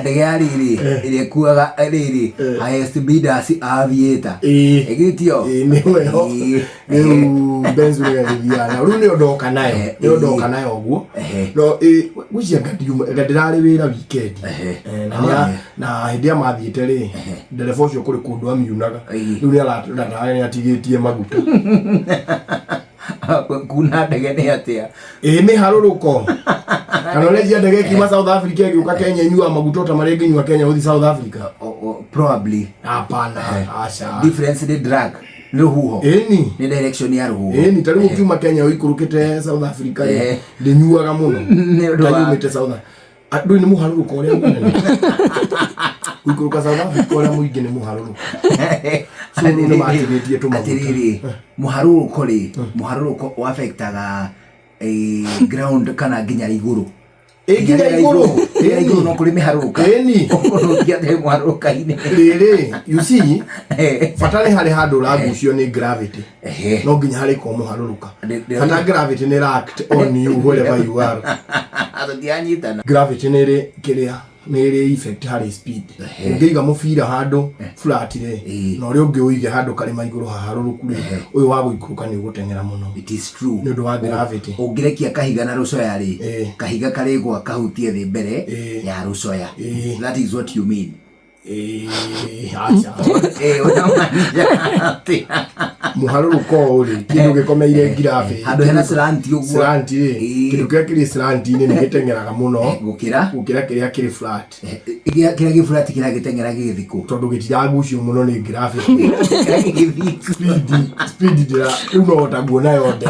ndege yari ile kuaga riri highest bidders aviator egitio ni weho ni benzu ya ru ni odoka nayo oguo no gucia gadirari wira weekend na hindia mathiete ri ndereba ucio kuri kundu amiunaga ru ni ara atigitie maguta kuna ndege ni atia ni haruruko kana leje ndege kima South Africa giuka Kenya nyua maguta marege nyua Kenya uthi South Africa probably hapana asha difference the drug ruhuho ni direction ya ruhuho ni tari ukiuma Kenya uikurukite South Africa de nyuaga muno tayumite South adu ni muharuruko ria munene uikuruka South Africa ria muingi ni muharuruko so ni maatigetie tumaguta muharuruko affectaga ground kana ginya iguru iguru no kuri miharuka ukiate muharuka ine riri you see fatale hali hadu ragucio ni gravity no ginya hari ko muharuka fata gravity ni act on you wherever you are atatianyitana gravity ni ri kiria nere effect hari speed ngiga mufira hado flat re no ri ungi uige hado kari maiguru haharuruku ri uyu wa guikuruka ni gutengera muno it is true ni ndo wa gravity ungirekia kahiga na rucoya ri kahiga kari gwa kahutie thi mbere ya rucoya that is what you mean acha muharuruko uri kindu gikomeire ngirafe hado hena slant uguo slant kindu kiri slant ni gitengeraga muno gukira kiria kiri flat kiria gi flat kiria gitengera githiko tondu gitiragucio muno ni ngirafe speed dira uno taguona yote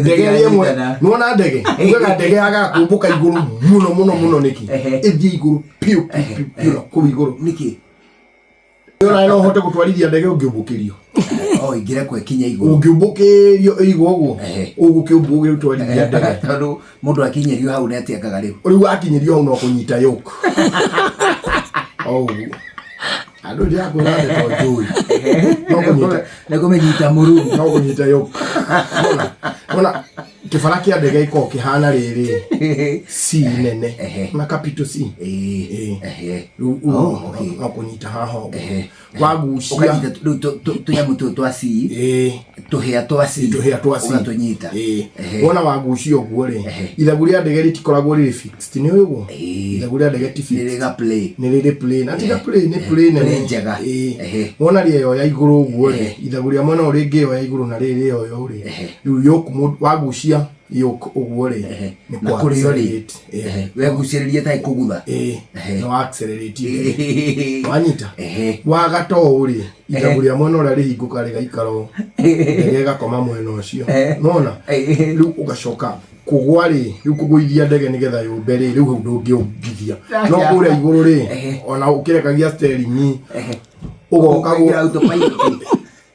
ndege yemwe nuona ndege ugaga ndege aga kumbuka iguru muno niki ithie iguru piu ku iguru niki yona no hote gutwarithia ndege ungiumbukirio ingire kwekinya iguru ungiumbukirio igwo ugukiumbukirio gutwarithia ndege tondu mundu akinyerio hau ne atiakaga riu uri akinyerio hau no kunyita yoke ando dia ko na de toy no kumenyita muru no kunyita yoke ona kifara kia ndege iko kihana riri C nene na capital C no kunyita haho wagucia tunyamu twa C tuhia twa C unatunyita wona wagucia oguo ri ithaguria ndege ritikoragwo riri fixed ni uguo ithaguria ndege ti fixed ni riri plane atiga plane ni plane njega wona ri yo ya iguru uguo ri ithaguria mwana uri ngi yo ya iguru na riri yo ri riu yoku wagucia yok uguo ri ni kuri yo ri we guciririe tai kugutha no accelerate wanyita wagato uri ithaguria mwana uri rihinguka ri gaikaro ndege gakoma mwena ucio nona riu ugacoka kugwa ri riu kuguithia ndege nigetha yumbe ri riu ndungiungithia no kuria iguru ri ona ukirekagia steering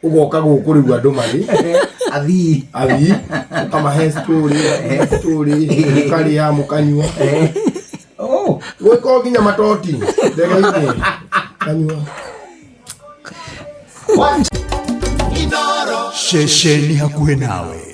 ugoka guku riu andu mari athi kama story kali ya mukanywa weko ginya matoti ndege ine kanywa Inooro shesheni hakuhe nawe.